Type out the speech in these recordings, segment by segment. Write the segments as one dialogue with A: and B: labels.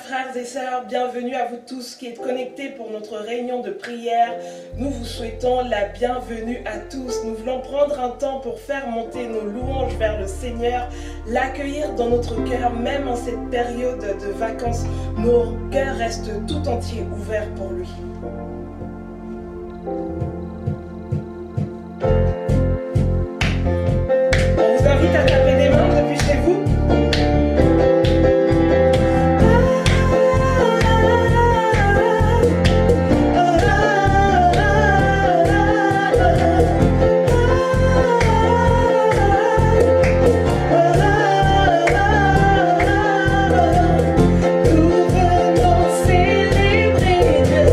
A: frères et sœurs, bienvenue à vous tous qui êtes connectés pour notre réunion de prière. Nous vous souhaitons la bienvenue à tous. Nous voulons prendre un temps pour faire monter nos louanges vers le Seigneur, l'accueillir dans notre cœur, même en cette période de vacances. Nos cœurs restent tout entiers ouverts pour lui. On vous invite à taper des mains depuis chez vous.
B: Nous venons célébrer Dieu.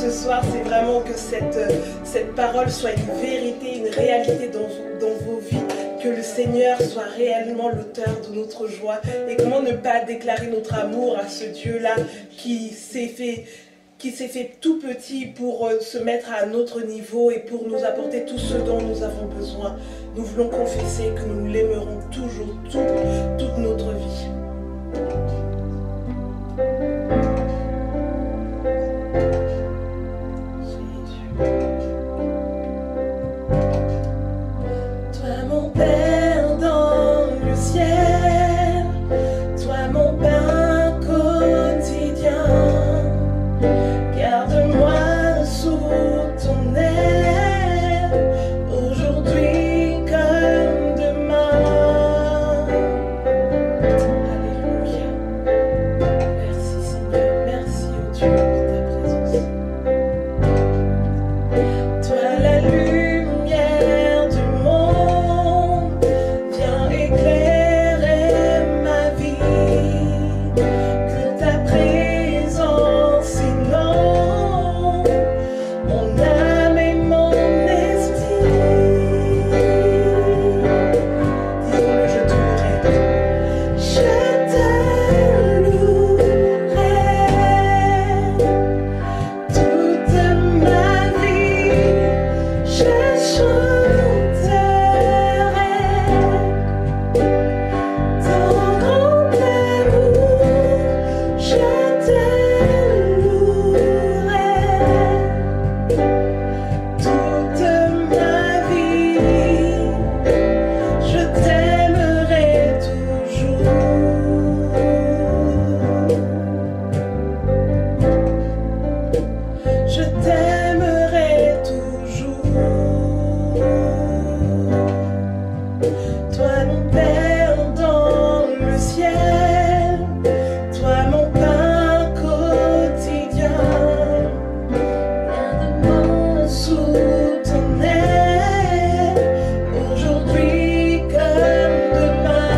A: ce soir, c'est vraiment que cette parole soit une vérité, une réalité dans vos vies, que le Seigneur soit réellement l'auteur de notre joie. Et comment ne pas déclarer notre amour à ce Dieu-là qui s'est fait tout petit pour se mettre à notre niveau et pour nous apporter tout ce dont nous avons besoin. Nous voulons confesser que nous l'aimerons toujours, toute notre vie. Toi mon Père dans le ciel, toi mon pain quotidien, garde-moi sous ton aile, aujourd'hui comme demain. Alléluia. Merci Seigneur, merci au Dieu de ta présence. Toi la lumière du monde, viens éclairer ma vie, que ta présence inonde mon âme et mon esprit. Dis-le, je te louerai. Je te louerai toute ma vie. Je chanterai ton grand amour. Je te louerai toute ma vie. Je t'aimerai toujours. Je t'aimerai toujours. Toi mon Père dans le ciel, toi mon pain quotidien, garde-moi sous ton aile, aujourd'hui comme demain.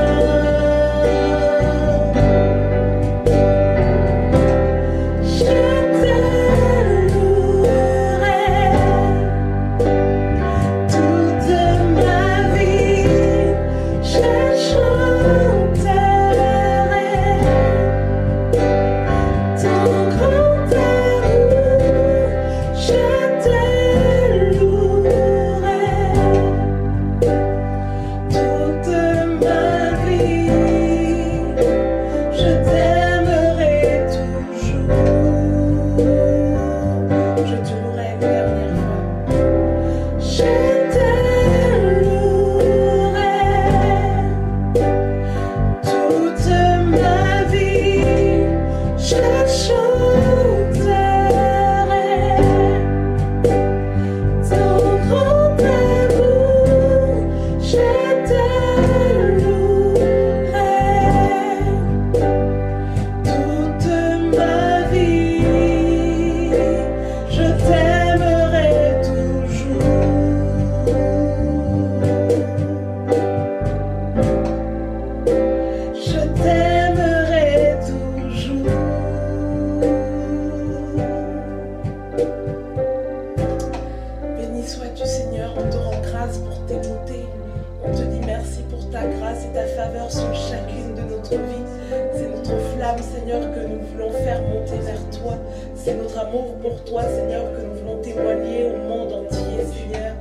A: Je te louerai toute ma vie. Je chanterai ton grand amour. Je te louerai toute ma vie. Je t'aimerai toujours. Je te louerai une dernière fois. Je te louerai toute ma vie. Je chanterai ton grand amour. Je te louerai toute ma vie. Je t'aimerai toujours. Je t'aimerai toujours. Béni sois-tu Seigneur, on te rend grâce pour tes bontés. On te dit merci pour ta grâce et ta faveur sur chacune de notre vie. C'est notre flamme Seigneur que nous voulons faire monter vers toi. C'est notre amour pour toi Seigneur que nous voulons témoigner au monde entier Seigneur.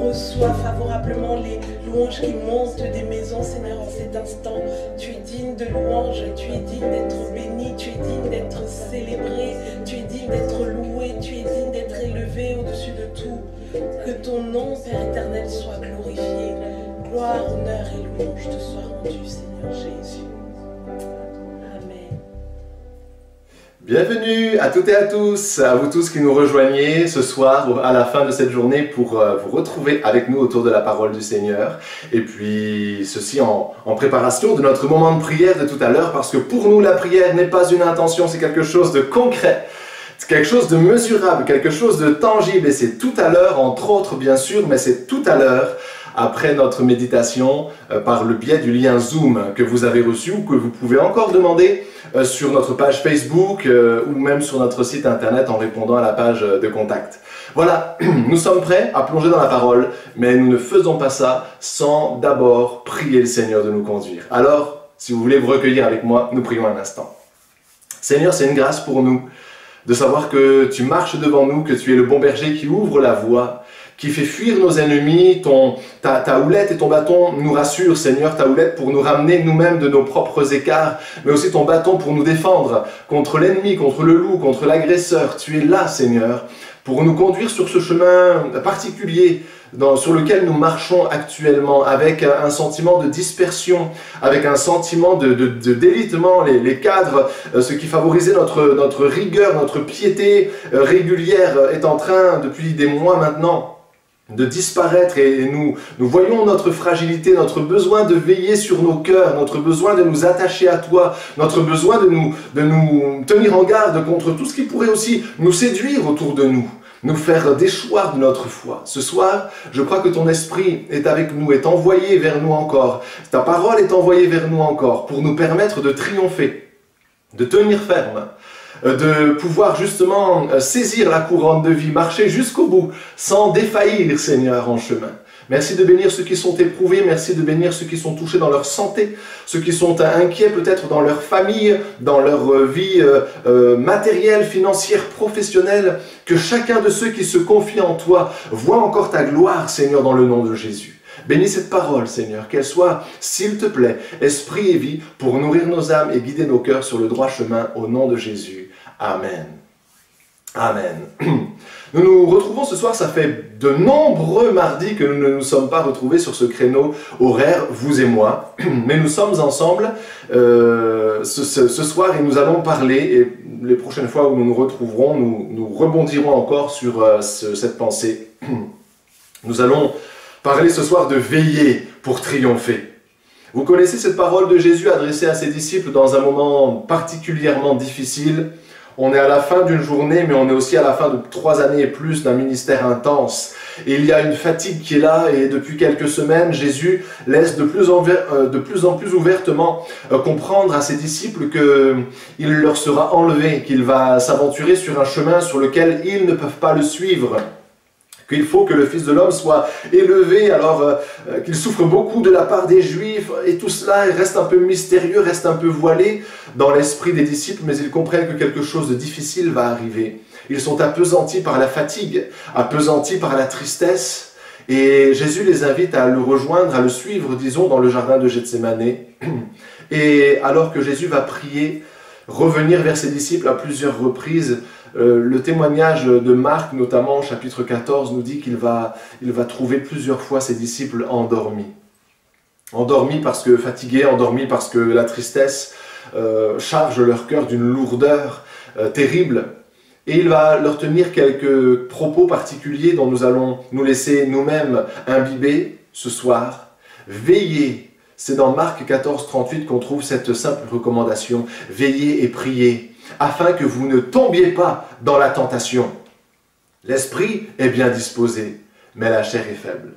A: Reçois favorablement les louanges qui montent des maisons Seigneur en cet instant. Tu es digne de louange, tu es digne d'être béni, tu es digne d'être célébré, tu es digne d'être loué, tu es digne d'être élevé au-dessus de tout. Que ton nom Père éternel soit glorifié. Gloire, honneur et louange te soient rendus Seigneur Jésus. Amen.
B: Bienvenue à toutes et à tous, à vous tous qui nous rejoignez ce soir à la fin de cette journée pour vous retrouver avec nous autour de la parole du Seigneur. Et puis ceci en préparation de notre moment de prière de tout à l'heure, parce que pour nous la prière n'est pas une intention, c'est quelque chose de concret. C'est quelque chose de mesurable, quelque chose de tangible, et c'est tout à l'heure, entre autres bien sûr, mais c'est tout à l'heure après notre méditation par le biais du lien Zoom que vous avez reçu ou que vous pouvez encore demander sur notre page Facebook ou même sur notre site internet en répondant à la page de contact. Voilà, nous sommes prêts à plonger dans la parole, mais nous ne faisons pas ça sans d'abord prier le Seigneur de nous conduire. Alors, si vous voulez vous recueillir avec moi, nous prions un instant. Seigneur, c'est une grâce pour nous de savoir que tu marches devant nous, que tu es le bon berger qui ouvre la voie, qui fait fuir nos ennemis. Ta houlette et ton bâton nous rassurent, Seigneur, ta houlette pour nous ramener nous-mêmes de nos propres écarts, mais aussi ton bâton pour nous défendre contre l'ennemi, contre le loup, contre l'agresseur. Tu es là, Seigneur, pour nous conduire sur ce chemin particulier sur lequel nous marchons actuellement, avec un sentiment de dispersion, avec un sentiment de délitement, les cadres, ce qui favorisait notre rigueur, notre piété régulière est en train, depuis des mois maintenant, de disparaître, et nous voyons notre fragilité, notre besoin de veiller sur nos cœurs, notre besoin de nous attacher à toi, notre besoin de nous tenir en garde contre tout ce qui pourrait aussi nous séduire autour de nous, nous faire déchoir de notre foi. Ce soir, je crois que ton esprit est avec nous, est envoyé vers nous encore. Ta parole est envoyée vers nous encore pour nous permettre de triompher, de tenir ferme, de pouvoir justement saisir la couronne de vie, marcher jusqu'au bout, sans défaillir, Seigneur, en chemin. Merci de bénir ceux qui sont éprouvés, merci de bénir ceux qui sont touchés dans leur santé, ceux qui sont inquiets peut-être dans leur famille, dans leur vie matérielle, financière, professionnelle. Que chacun de ceux qui se confient en toi voit encore ta gloire, Seigneur, dans le nom de Jésus. Bénis cette parole, Seigneur, qu'elle soit, s'il te plaît, esprit et vie, pour nourrir nos âmes et guider nos cœurs sur le droit chemin, au nom de Jésus. Amen. Amen. Nous nous retrouvons ce soir, ça fait de nombreux mardis que nous ne nous sommes pas retrouvés sur ce créneau horaire, vous et moi, mais nous sommes ensemble ce soir et nous allons parler, et les prochaines fois où nous nous retrouverons, nous rebondirons encore sur cette pensée. Nous allons parler ce soir de veiller pour triompher. Vous connaissez cette parole de Jésus adressée à ses disciples dans un moment particulièrement difficile. On est à la fin d'une journée, mais on est aussi à la fin de 3 années et plus d'un ministère intense. Et il y a une fatigue qui est là, et depuis quelques semaines, Jésus laisse de plus en plus ouvertement comprendre à ses disciples qu'il leur sera enlevé, qu'il va s'aventurer sur un chemin sur lequel ils ne peuvent pas le suivre. Qu'il faut que le Fils de l'homme soit élevé, alors qu'il souffre beaucoup de la part des Juifs, et tout cela reste un peu mystérieux, reste un peu voilé dans l'esprit des disciples, mais ils comprennent que quelque chose de difficile va arriver. Ils sont appesantis par la fatigue, appesantis par la tristesse, et Jésus les invite à le rejoindre, à le suivre, disons, dans le jardin de Gethsémane. Et alors que Jésus va prier, revenir vers ses disciples à plusieurs reprises, le témoignage de Marc, notamment au chapitre 14, nous dit qu'il va trouver plusieurs fois ses disciples endormis. Endormis parce que fatigués, endormis parce que la tristesse charge leur cœur d'une lourdeur terrible. Et il va leur tenir quelques propos particuliers dont nous allons nous laisser nous-mêmes imbiber ce soir. Veillez. C'est dans Marc 14, 38 qu'on trouve cette simple recommandation. Veillez et priez, afin que vous ne tombiez pas dans la tentation. L'esprit est bien disposé, mais la chair est faible.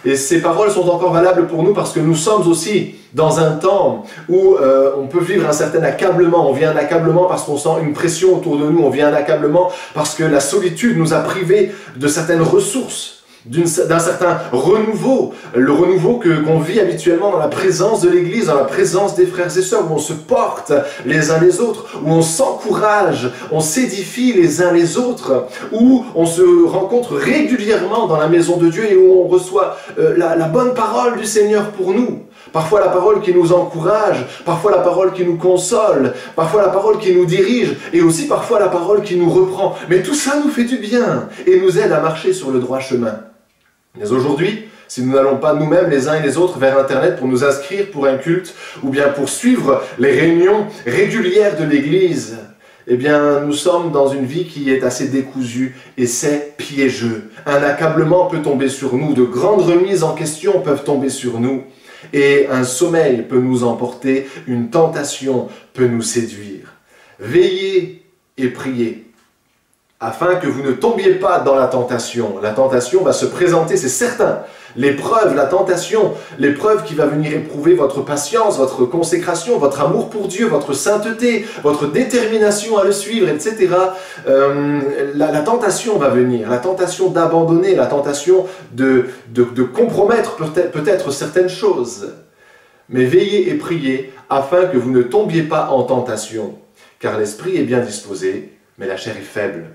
B: Et ces paroles sont encore valables pour nous parce que nous sommes aussi dans un temps où on peut vivre un certain accablement. On vit un accablement parce qu'on sent une pression autour de nous. On vit un accablement parce que la solitude nous a privés de certaines ressources, d'un certain renouveau, le renouveau qu'on vit habituellement dans la présence de l'Église, dans la présence des frères et sœurs, où on se porte les uns les autres, où on s'encourage, on s'édifie les uns les autres, où on se rencontre régulièrement dans la maison de Dieu et où on reçoit la bonne parole du Seigneur pour nous. Parfois la parole qui nous encourage, parfois la parole qui nous console, parfois la parole qui nous dirige, et aussi parfois la parole qui nous reprend. Mais tout ça nous fait du bien et nous aide à marcher sur le droit chemin. Mais aujourd'hui, si nous n'allons pas nous-mêmes les uns et les autres vers Internet pour nous inscrire pour un culte ou bien pour suivre les réunions régulières de l'Église, eh bien nous sommes dans une vie qui est assez décousue et c'est piégeux. Un accablement peut tomber sur nous, de grandes remises en question peuvent tomber sur nous et un sommeil peut nous emporter, une tentation peut nous séduire. Veillez et priez afin que vous ne tombiez pas dans la tentation. La tentation va se présenter, c'est certain. L'épreuve, la tentation, l'épreuve qui va venir éprouver votre patience, votre consécration, votre amour pour Dieu, votre sainteté, votre détermination à le suivre, etc. La tentation va venir, la tentation d'abandonner, la tentation de compromettre peut-être certaines choses. Mais veillez et priez afin que vous ne tombiez pas en tentation, car l'esprit est bien disposé, mais la chair est faible.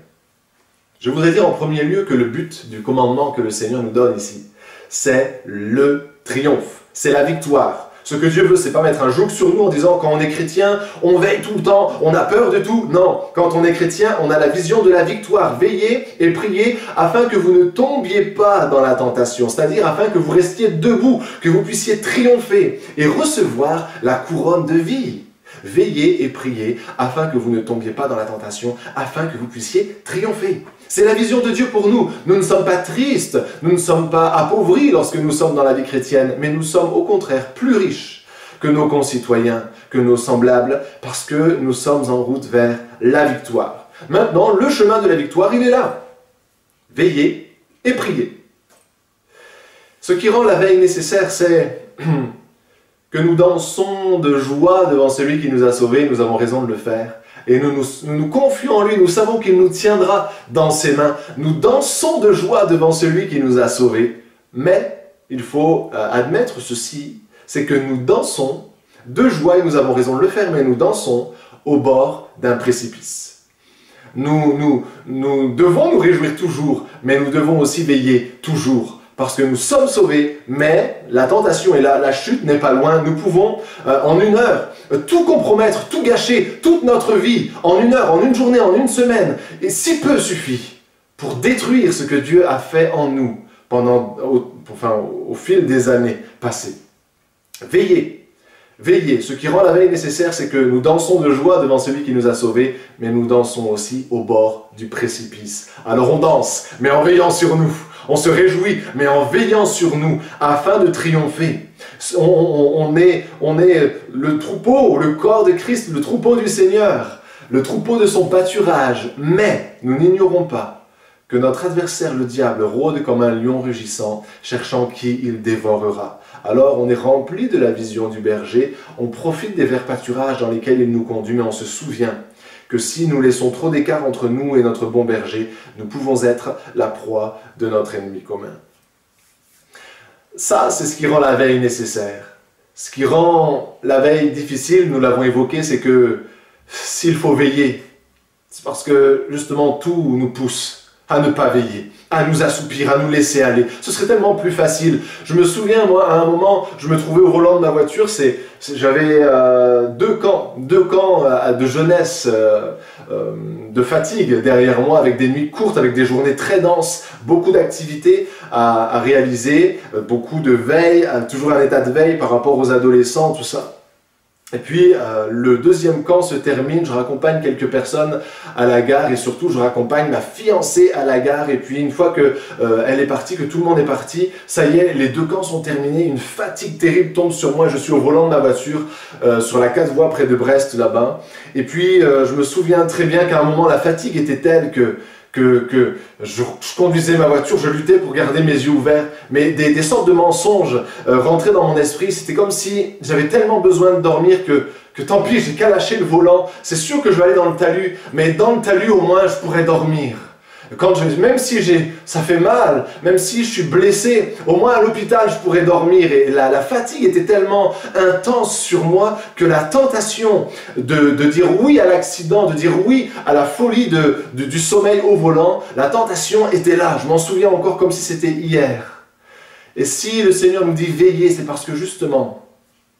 B: Je voudrais dire en premier lieu que le but du commandement que le Seigneur nous donne ici, c'est le triomphe, c'est la victoire. Ce que Dieu veut, c'est pas mettre un joug sur nous en disant quand on est chrétien, on veille tout le temps, on a peur de tout. Non, quand on est chrétien, on a la vision de la victoire. Veillez et priez afin que vous ne tombiez pas dans la tentation, c'est-à-dire afin que vous restiez debout, que vous puissiez triompher et recevoir la couronne de vie. Veillez et priez afin que vous ne tombiez pas dans la tentation, afin que vous puissiez triompher. C'est la vision de Dieu pour nous. Nous ne sommes pas tristes, nous ne sommes pas appauvris lorsque nous sommes dans la vie chrétienne, mais nous sommes au contraire plus riches que nos concitoyens, que nos semblables, parce que nous sommes en route vers la victoire. Maintenant, le chemin de la victoire, il est là. Veillez et priez. Ce qui rend la veille nécessaire, c'est que nous dansons de joie devant celui qui nous a sauvés, nous avons raison de le faire. Et nous nous confions en lui, nous savons qu'il nous tiendra dans ses mains. Nous dansons de joie devant celui qui nous a sauvés. Mais il faut admettre ceci, c'est que nous dansons de joie, et nous avons raison de le faire, mais nous dansons au bord d'un précipice. Nous devons nous réjouir toujours, mais nous devons aussi veiller toujours. Parce que nous sommes sauvés, mais la tentation est là, la chute n'est pas loin. Nous pouvons, en une heure, tout compromettre, tout gâcher, toute notre vie, en une heure, en une journée, en une semaine. Et si peu suffit pour détruire ce que Dieu a fait en nous au fil des années passées. Veillez, veillez. Ce qui rend la veille nécessaire, c'est que nous dansons de joie devant celui qui nous a sauvés, mais nous dansons aussi au bord du précipice. Alors on danse, mais en veillant sur nous. On se réjouit, mais en veillant sur nous, afin de triompher. On est le troupeau, le corps de Christ, le troupeau du Seigneur, le troupeau de son pâturage. Mais nous n'ignorons pas que notre adversaire, le diable, rôde comme un lion rugissant, cherchant qui il dévorera. Alors on est rempli de la vision du berger, on profite des verts pâturages dans lesquels il nous conduit, mais on se souvient que si nous laissons trop d'écart entre nous et notre bon berger, nous pouvons être la proie de notre ennemi commun. Ça, c'est ce qui rend la veille nécessaire. Ce qui rend la veille difficile, nous l'avons évoqué, c'est que s'il faut veiller, c'est parce que justement tout nous pousse à ne pas veiller, à nous assoupir, à nous laisser aller. Ce serait tellement plus facile. Je me souviens, moi, à un moment, je me trouvais au volant de ma voiture, j'avais deux camps de jeunesse, de fatigue derrière moi, avec des nuits courtes, avec des journées très denses, beaucoup d'activités à réaliser, beaucoup de veille, toujours un état de veille par rapport aux adolescents, tout ça. Et puis, le deuxième camp se termine, je raccompagne quelques personnes à la gare et surtout, je raccompagne ma fiancée à la gare. Et puis, une fois qu'elle est partie, que tout le monde est parti, ça y est, les deux camps sont terminés, une fatigue terrible tombe sur moi, je suis au volant de ma voiture, sur la 4 voies près de Brest, là-bas. Et puis, je me souviens très bien qu'à un moment, la fatigue était telle que je conduisais ma voiture, je luttais pour garder mes yeux ouverts, mais des sortes de mensonges rentraient dans mon esprit. C'était comme si j'avais tellement besoin de dormir que tant pis, j'ai qu'à lâcher le volant. C'est sûr que je vais aller dans le talus, mais dans le talus au moins je pourrais dormir. Même si ça fait mal, même si je suis blessé, au moins à l'hôpital je pourrais dormir. Et la fatigue était tellement intense sur moi que la tentation de dire oui à l'accident, de dire oui à la folie du sommeil au volant, la tentation était là. Je m'en souviens encore comme si c'était hier. Et si le Seigneur nous dit veillez, c'est parce que justement,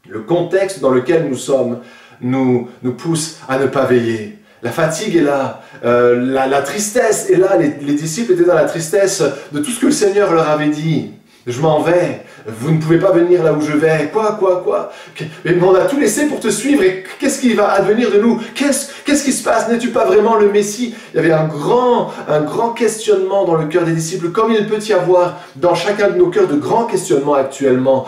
B: le contexte dans lequel nous sommes nous pousse à ne pas veiller. La fatigue est là, la tristesse est là, les disciples étaient dans la tristesse de tout ce que le Seigneur leur avait dit. Je m'en vais, vous ne pouvez pas venir là où je vais, quoi. Mais on a tout laissé pour te suivre et qu'est-ce qui va advenir de nous? Qu'est-ce qui se passe? N'es-tu pas vraiment le Messie? Il y avait un grand questionnement dans le cœur des disciples, comme il peut y avoir dans chacun de nos cœurs de grands questionnements actuellement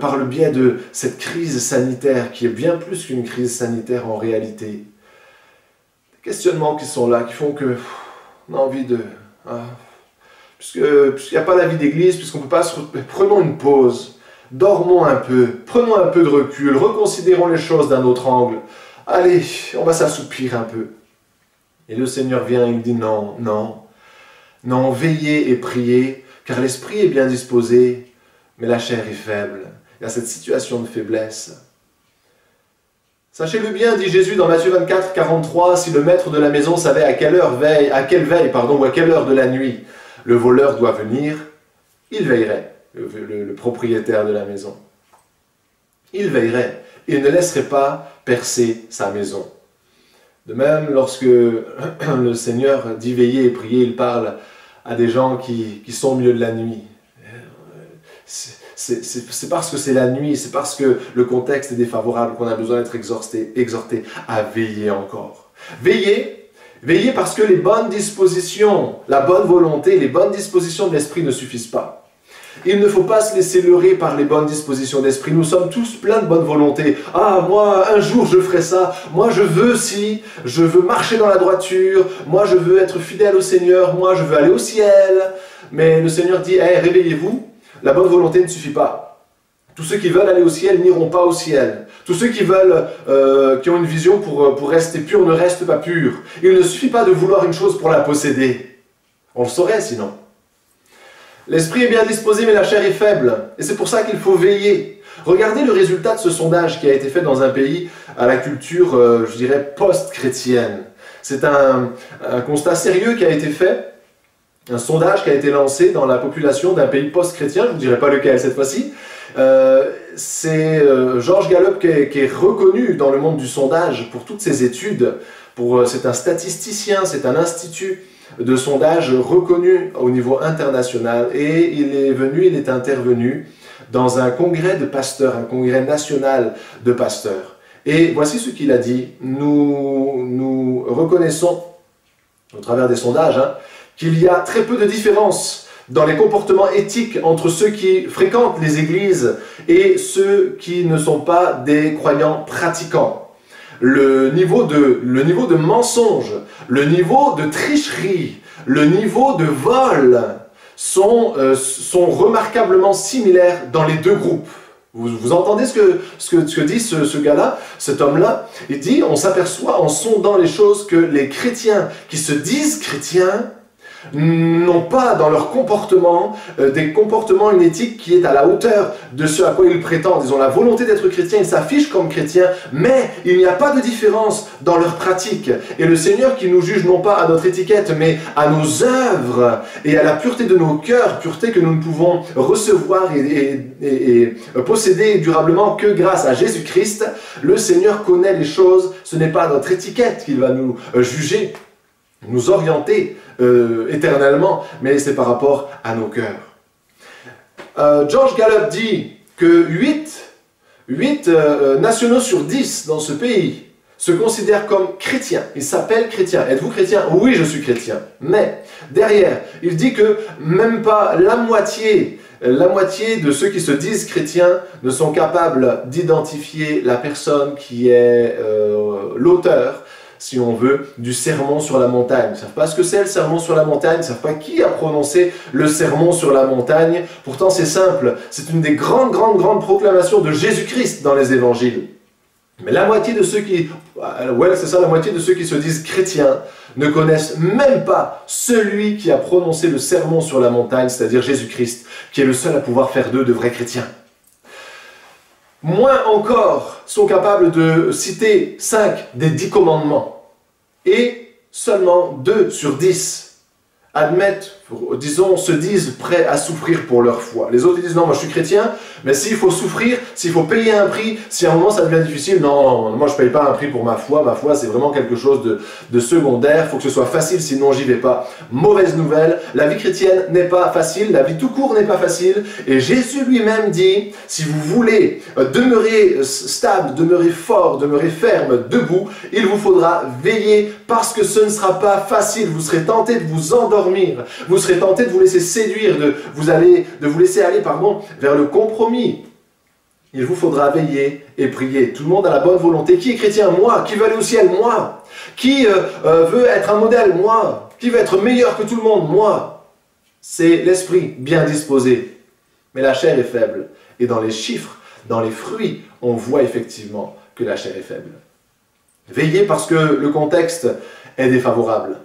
B: par le biais de cette crise sanitaire qui est bien plus qu'une crise sanitaire en réalité. Questionnements qui sont là, qui font que on a envie de... puisqu'il n'y a pas la vie d'église, puisqu'on ne peut pas prenons une pause, dormons un peu, prenons un peu de recul, reconsidérons les choses d'un autre angle. Allez, on va s'assoupir un peu. Et le Seigneur vient et il dit non, non, non, veillez et priez, car l'esprit est bien disposé, mais la chair est faible. Il y a cette situation de faiblesse. Sachez-le bien, dit Jésus dans Matthieu 24, 43, si le maître de la maison savait à quelle heure ou à quelle heure de la nuit le voleur doit venir, il veillerait, le propriétaire de la maison. Il veillerait, il ne laisserait pas percer sa maison. De même, lorsque le Seigneur dit veiller et prier, il parle à des gens qui sont au milieu de la nuit. C'est parce que c'est la nuit, c'est parce que le contexte est défavorable qu'on a besoin d'être exhorté à veiller encore. Veillez parce que les bonnes dispositions, la bonne volonté, les bonnes dispositions de l'esprit ne suffisent pas. Il ne faut pas se laisser leurrer par les bonnes dispositions d'esprit. Nous sommes tous pleins de bonne volonté. Ah, moi, un jour, je ferai ça. Moi, je veux marcher dans la droiture. Moi, je veux être fidèle au Seigneur. Moi, je veux aller au ciel. Mais le Seigneur dit, hey, réveillez-vous. La bonne volonté ne suffit pas. Tous ceux qui veulent aller au ciel n'iront pas au ciel. Tous ceux qui veulent, qui ont une vision pour rester purs ne restent pas purs. Il ne suffit pas de vouloir une chose pour la posséder. On le saurait sinon. L'esprit est bien disposé, mais la chair est faible. Et c'est pour ça qu'il faut veiller. Regardez le résultat de ce sondage qui a été fait dans un pays à la culture, je dirais, post-chrétienne. C'est un constat sérieux qui a été fait. Un sondage qui a été lancé dans la population d'un pays post-chrétien, je ne vous dirai pas lequel cette fois-ci. C'est George Gallup qui est reconnu dans le monde du sondage pour toutes ses études. C'est un statisticien, c'est un institut de sondage reconnu au niveau international. Et il est intervenu dans un congrès de pasteurs, un congrès national de pasteurs. Et voici ce qu'il a dit. Nous reconnaissons, au travers des sondages, qu'il y a très peu de différence dans les comportements éthiques entre ceux qui fréquentent les églises et ceux qui ne sont pas des croyants pratiquants. Le niveau de mensonge, le niveau de tricherie, le niveau de vol sont remarquablement similaires dans les deux groupes. Vous entendez ce que dit ce gars-là, cet homme-là? Il dit, on s'aperçoit en sondant les choses que les chrétiens qui se disent chrétiens n'ont pas dans leur comportement des comportements, une éthique qui est à la hauteur de ce à quoi ils prétendent. Ils ont la volonté d'être chrétiens, ils s'affichent comme chrétiens, mais il n'y a pas de différence dans leur pratique. Et le Seigneur qui nous juge non pas à notre étiquette, mais à nos œuvres et à la pureté de nos cœurs, pureté que nous ne pouvons recevoir et posséder durablement que grâce à Jésus-Christ. Le Seigneur connaît les choses, ce n'est pas notre étiquette qu'il va nous juger, nous orienter éternellement, mais c'est par rapport à nos cœurs. George Gallup dit que 8 nationaux sur 10 dans ce pays se considèrent comme chrétiens. Ils s'appellent chrétiens. Êtes-vous chrétien? Oui, je suis chrétien. Mais derrière, il dit que même pas la moitié de ceux qui se disent chrétiens ne sont capables d'identifier la personne qui est l'auteur, si on veut, du sermon sur la montagne. Ils ne savent pas ce que c'est le sermon sur la montagne, ils ne savent pas qui a prononcé le sermon sur la montagne. Pourtant c'est simple, c'est une des grandes proclamations de Jésus-Christ dans les évangiles. Mais la moitié de ceux qui, la moitié de ceux qui se disent chrétiens ne connaissent même pas celui qui a prononcé le sermon sur la montagne, c'est-à-dire Jésus-Christ, qui est le seul à pouvoir faire d'eux de vrais chrétiens. Moins encore sont capables de citer 5 des 10 commandements. Et seulement 2 sur 10 admettent, disons, se disent prêts à souffrir pour leur foi. Les autres disent non, moi je suis chrétien, mais s'il faut souffrir, s'il faut payer un prix, si à un moment ça devient difficile, non, moi je ne paye pas un prix pour ma foi c'est vraiment quelque chose de secondaire, il faut que ce soit facile, sinon j'y vais pas. Mauvaise nouvelle, la vie chrétienne n'est pas facile, la vie tout court n'est pas facile, et Jésus lui-même dit, si vous voulez demeurer stable, demeurer fort, demeurer ferme, debout, il vous faudra veiller, parce que ce ne sera pas facile, vous serez tenté de vous endormir, vous serez tenté de vous laisser séduire, de vous laisser aller vers le compromis. Il vous faudra veiller et prier. Tout le monde a la bonne volonté. Qui est chrétien? Moi. Qui veut aller au ciel? Moi. Qui veut être un modèle? Moi. Qui veut être meilleur que tout le monde? Moi. C'est l'esprit bien disposé. Mais la chair est faible. Et dans les chiffres, dans les fruits, on voit effectivement que la chair est faible. Veillez parce que le contexte est défavorable.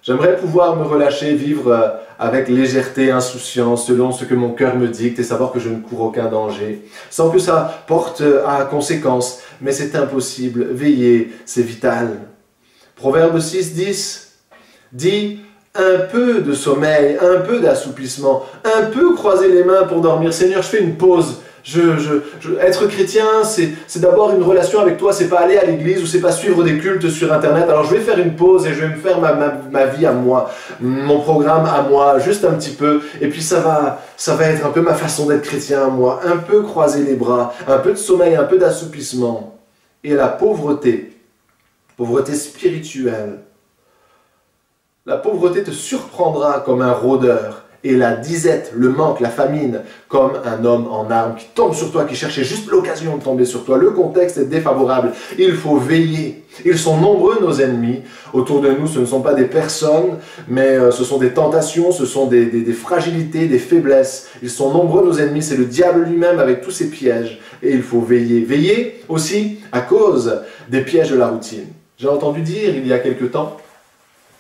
B: J'aimerais pouvoir me relâcher, vivre avec légèreté, insouciance, selon ce que mon cœur me dicte et savoir que je ne cours aucun danger, sans que ça porte à conséquence. Mais c'est impossible. Veillez, c'est vital. Proverbe 6:10 dit « Un peu de sommeil, un peu d'assouplissement, un peu croiser les mains pour dormir. Seigneur, je fais une pause. Être chrétien, c'est d'abord une relation avec toi, c'est pas aller à l'église ou c'est pas suivre des cultes sur internet. Alors je vais faire une pause et je vais me faire ma vie à moi, mon programme à moi, juste un petit peu. Et puis ça va être un peu ma façon d'être chrétien à moi. Un peu croiser les bras, un peu de sommeil, un peu d'assouplissement. Et la pauvreté spirituelle. La pauvreté te surprendra comme un rôdeur. Et la disette, le manque, la famine, comme un homme en armes qui tombe sur toi, qui cherchait juste l'occasion de tomber sur toi. Le contexte est défavorable. Il faut veiller. Ils sont nombreux, nos ennemis. Autour de nous, ce ne sont pas des personnes, mais ce sont des tentations, ce sont des fragilités, des faiblesses. Ils sont nombreux, nos ennemis. C'est le diable lui-même avec tous ses pièges. Et il faut veiller. Veiller aussi à cause des pièges de la routine. J'ai entendu dire, il y a quelque temps,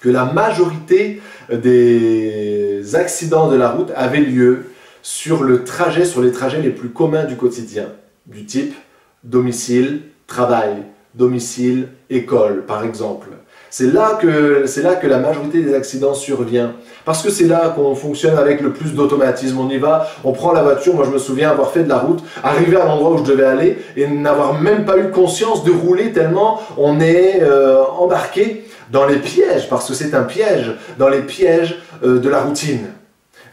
B: que la majorité des accidents de la route avaient lieu sur les trajets les plus communs du quotidien, du type domicile, travail, domicile, école, par exemple. C'est là que la majorité des accidents survient, parce que c'est là qu'on fonctionne avec le plus d'automatisme. On y va, on prend la voiture, moi je me souviens avoir fait de la route, arriver à l'endroit où je devais aller et n'avoir même pas eu conscience de rouler tellement on est embarqué dans les pièges, parce que c'est un piège, dans les pièges de la routine.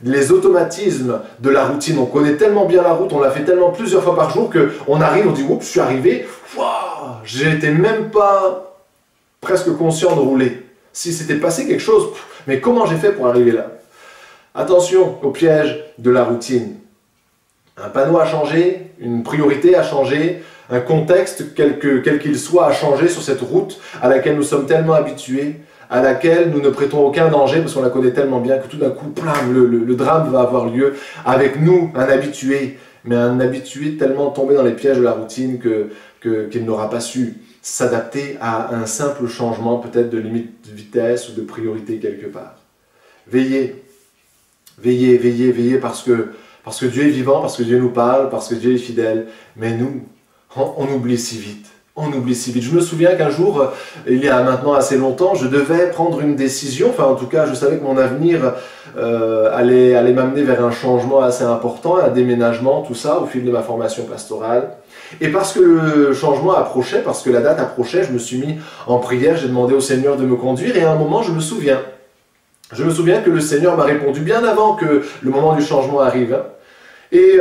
B: Les automatismes de la routine, on connaît tellement bien la route, on l'a fait tellement plusieurs fois par jour qu'on arrive, on dit « Oups, je suis arrivé, j'étais même pas presque conscient de rouler. Si c'était passé quelque chose, mais comment j'ai fait pour arriver là ?» Attention au piège de la routine. Un panneau a changé, une priorité a changé, un contexte, quel qu'il soit, a changé sur cette route à laquelle nous sommes tellement habitués, à laquelle nous ne prêtons aucun danger parce qu'on la connaît tellement bien que tout d'un coup, le drame va avoir lieu avec nous, un habitué, mais un habitué tellement tombé dans les pièges de la routine qu'il n'aura pas su s'adapter à un simple changement, peut-être de limite de vitesse ou de priorité quelque part. Veillez, veillez, veillez, veillez parce que Dieu est vivant, parce que Dieu nous parle, parce que Dieu est fidèle, mais nous, on oublie si vite. On oublie si vite. Je me souviens qu'un jour, il y a maintenant assez longtemps, je devais prendre une décision, enfin en tout cas je savais que mon avenir allait m'amener vers un changement assez important, un déménagement, tout ça, au fil de ma formation pastorale. Et parce que le changement approchait, parce que la date approchait, je me suis mis en prière, j'ai demandé au Seigneur de me conduire, et à un moment je me souviens que le Seigneur m'a répondu bien avant que le moment du changement arrive. Et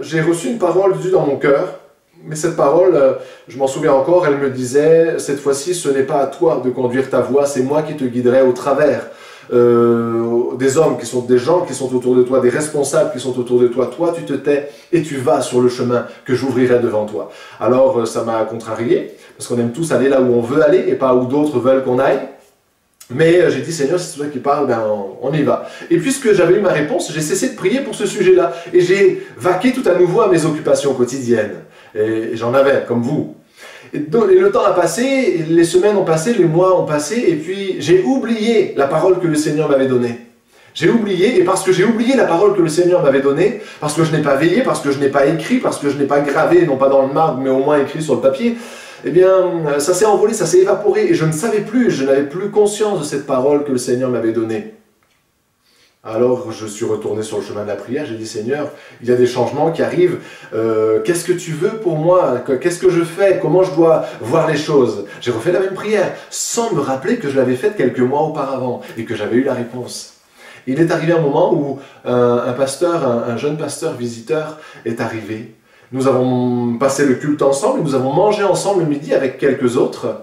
B: j'ai reçu une parole de Dieu dans mon cœur. Mais cette parole, je m'en souviens encore, elle me disait, cette fois-ci, ce n'est pas à toi de conduire ta voie, c'est moi qui te guiderai au travers des hommes, des gens qui sont autour de toi, des responsables qui sont autour de toi. Toi, tu te tais et tu vas sur le chemin que j'ouvrirai devant toi. Alors, ça m'a contrarié, parce qu'on aime tous aller là où on veut aller et pas où d'autres veulent qu'on aille. Mais j'ai dit, Seigneur, si c'est toi qui parles, ben on y va. Et puisque j'avais eu ma réponse, j'ai cessé de prier pour ce sujet-là. Et j'ai vaqué tout à nouveau à mes occupations quotidiennes. Et j'en avais, comme vous. Et le temps a passé, les semaines ont passé, les mois ont passé, et puis j'ai oublié la parole que le Seigneur m'avait donnée. J'ai oublié, et parce que j'ai oublié la parole que le Seigneur m'avait donnée, parce que je n'ai pas veillé, parce que je n'ai pas écrit, parce que je n'ai pas gravé, non pas dans le marbre, mais au moins écrit sur le papier, eh bien, ça s'est envolé, ça s'est évaporé, et je ne savais plus, je n'avais plus conscience de cette parole que le Seigneur m'avait donnée. Alors, je suis retourné sur le chemin de la prière, j'ai dit, Seigneur, il y a des changements qui arrivent, qu'est-ce que tu veux pour moi? Qu'est-ce que je fais? Comment je dois voir les choses? J'ai refait la même prière, sans me rappeler que je l'avais faite quelques mois auparavant, et que j'avais eu la réponse. Il est arrivé un moment où un jeune pasteur visiteur est arrivé. Nous avons passé le culte ensemble, nous avons mangé ensemble le midi avec quelques autres.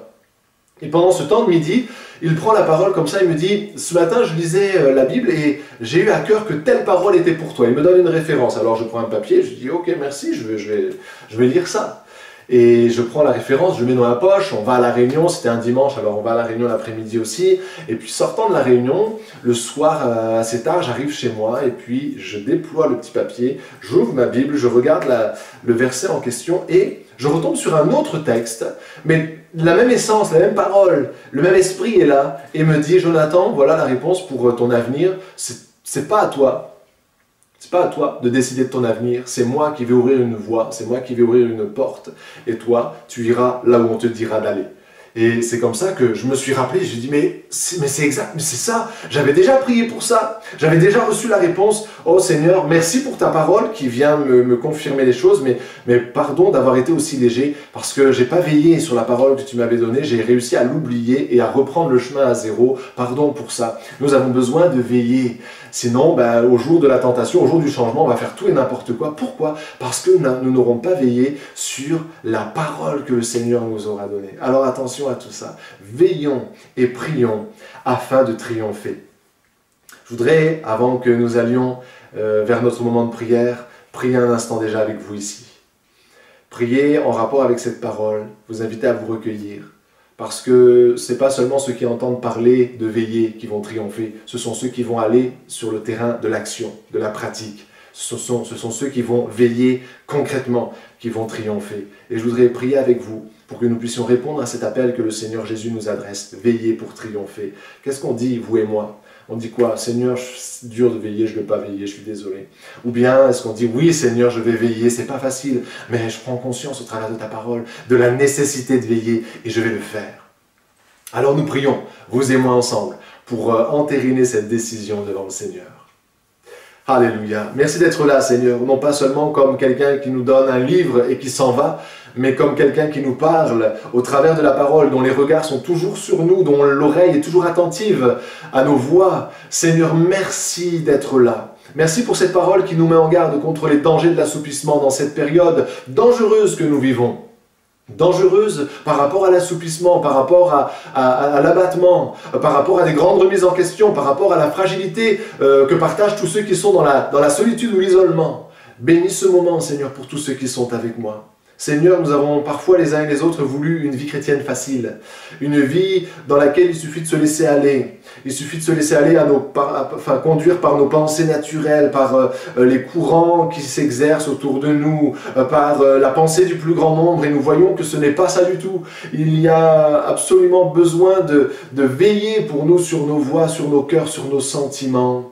B: Et pendant ce temps de midi, il prend la parole comme ça, il me dit « Ce matin, je lisais la Bible et j'ai eu à cœur que telle parole était pour toi. » Il me donne une référence. Alors je prends un papier, je dis « Ok, merci, je vais lire ça. » et je prends la référence, je mets dans la poche, on va à la réunion, c'était un dimanche, alors on va à la réunion l'après-midi aussi, et puis sortant de la réunion, le soir assez tard, j'arrive chez moi, et puis je déploie le petit papier, j'ouvre ma Bible, je regarde le verset en question, et je retombe sur un autre texte, mais la même essence, la même parole, le même esprit est là, et me dit, Jonathan, voilà la réponse pour ton avenir, c'est pas à toi. C'est pas à toi de décider de ton avenir, c'est moi qui vais ouvrir une voie, c'est moi qui vais ouvrir une porte, et toi, tu iras là où on te dira d'aller. Et c'est comme ça que je me suis rappelé, j'ai dit, mais c'est exact, mais c'est ça, j'avais déjà prié pour ça, j'avais déjà reçu la réponse, oh Seigneur, merci pour ta parole qui vient me confirmer les choses, mais pardon d'avoir été aussi léger, parce que j'ai pas veillé sur la parole que tu m'avais donnée, j'ai réussi à l'oublier et à reprendre le chemin à zéro, pardon pour ça. Nous avons besoin de veiller, sinon au jour de la tentation, au jour du changement, on va faire tout et n'importe quoi. Pourquoi? Parce que nous n'aurons pas veillé sur la parole que le Seigneur nous aura donnée. Alors attention à tout ça, veillons et prions afin de triompher. Je voudrais, avant que nous allions vers notre moment de prière, prier un instant déjà avec vous ici. Priez en rapport avec cette parole, vous inviter à vous recueillir, parce que ce n'est pas seulement ceux qui entendent parler de veiller qui vont triompher, ce sont ceux qui vont aller sur le terrain de l'action, de la pratique. Ce sont ceux qui vont veiller concrètement, qui vont triompher. Et je voudrais prier avec vous pour que nous puissions répondre à cet appel que le Seigneur Jésus nous adresse, veiller pour triompher. Qu'est-ce qu'on dit, vous et moi? On dit quoi? Seigneur, c'est dur de veiller, je ne veux pas veiller, je suis désolé. Ou bien est-ce qu'on dit, oui Seigneur, je vais veiller, c'est pas facile, mais je prends conscience au travers de ta parole de la nécessité de veiller et je vais le faire. Alors nous prions, vous et moi ensemble, pour entériner cette décision devant le Seigneur. Alléluia. Merci d'être là, Seigneur, non pas seulement comme quelqu'un qui nous donne un livre et qui s'en va, mais comme quelqu'un qui nous parle au travers de la parole, dont les regards sont toujours sur nous, dont l'oreille est toujours attentive à nos voix. Seigneur, merci d'être là. Merci pour cette parole qui nous met en garde contre les dangers de l'assoupissement dans cette période dangereuse que nous vivons. Dangereuse par rapport à l'assouplissement, par rapport à l'abattement, par rapport à des grandes remises en question, par rapport à la fragilité que partagent tous ceux qui sont dans la solitude ou l'isolement. Bénis ce moment, Seigneur, pour tous ceux qui sont avec moi. Seigneur, nous avons parfois les uns et les autres voulu une vie chrétienne facile, une vie dans laquelle il suffit de se laisser aller. Il suffit de se laisser aller conduire par nos pensées naturelles, par les courants qui s'exercent autour de nous, par la pensée du plus grand nombre, et nous voyons que ce n'est pas ça du tout. Il y a absolument besoin de veiller pour nous sur nos voix, sur nos cœurs, sur nos sentiments,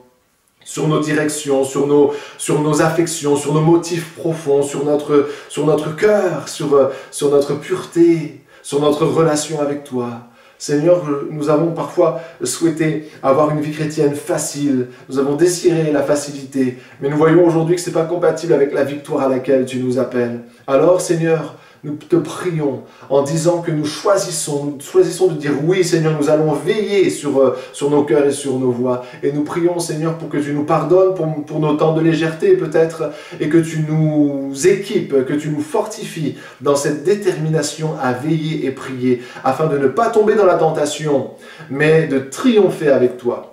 B: sur nos directions, sur nos affections, sur nos motifs profonds, sur notre cœur, sur notre pureté, sur notre relation avec toi. Seigneur, nous avons parfois souhaité avoir une vie chrétienne facile, nous avons désiré la facilité, mais nous voyons aujourd'hui que ce n'est pas compatible avec la victoire à laquelle tu nous appelles. Alors, Seigneur, nous te prions en disant que nous choisissons de dire oui, Seigneur, nous allons veiller sur nos cœurs et sur nos voix. Et nous prions, Seigneur, pour que tu nous pardonnes pour nos temps de légèreté peut-être, et que tu nous équipes, que tu nous fortifies dans cette détermination à veiller et prier, afin de ne pas tomber dans la tentation, mais de triompher avec toi.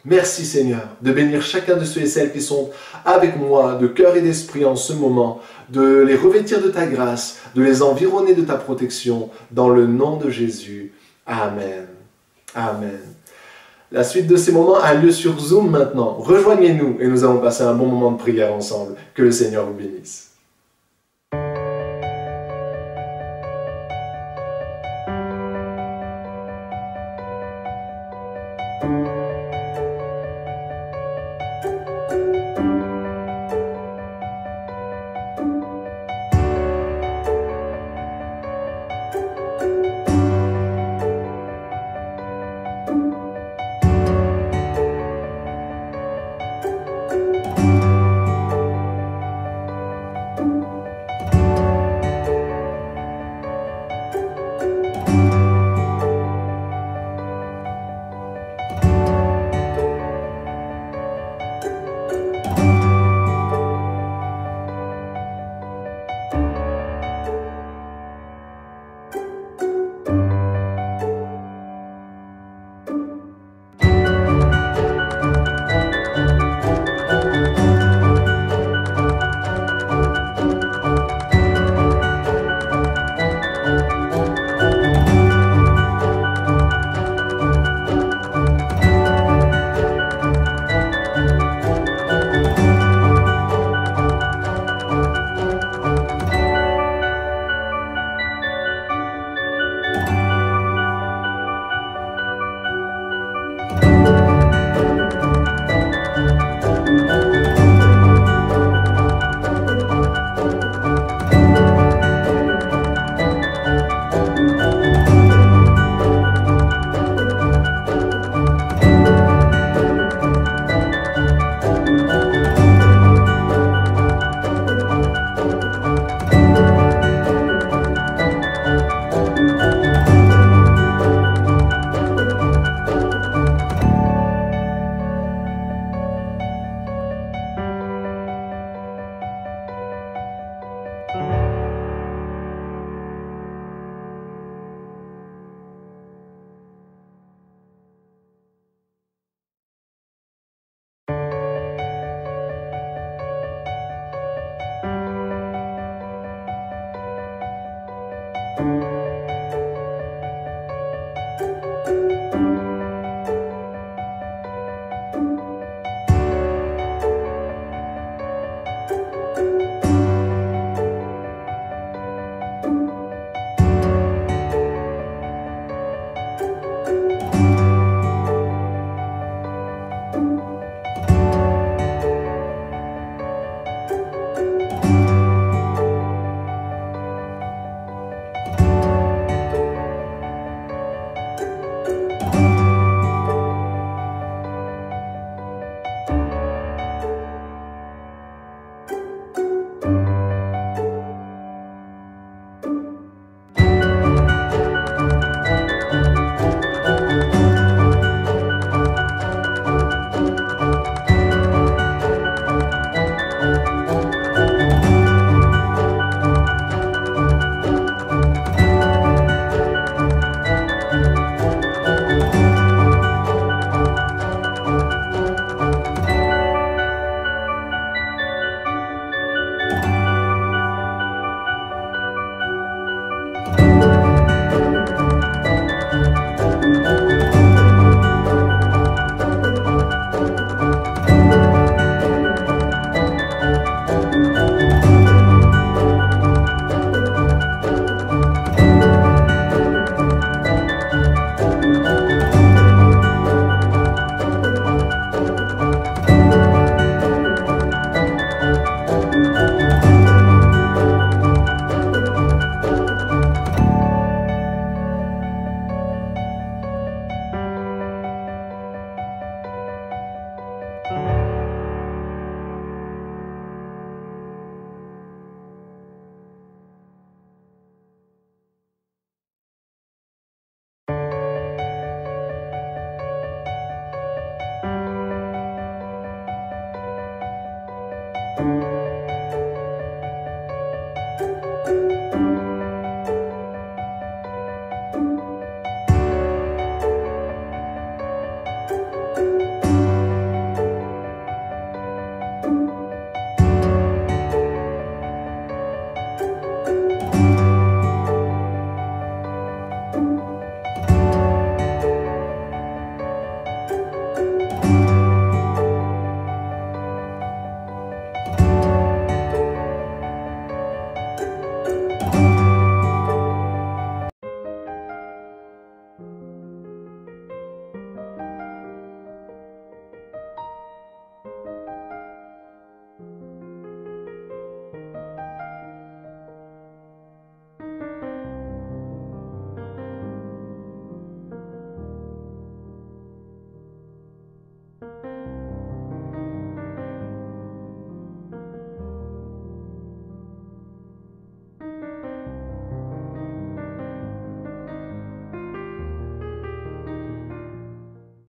B: Merci Seigneur de bénir chacun de ceux et celles qui sont avec moi de cœur et d'esprit en ce moment, de les revêtir de ta grâce, de les environner de ta protection, dans le nom de Jésus. Amen. Amen. La suite de ces moments a lieu sur Zoom maintenant. Rejoignez-nous et nous allons passer un bon moment de prière ensemble. Que le Seigneur vous bénisse.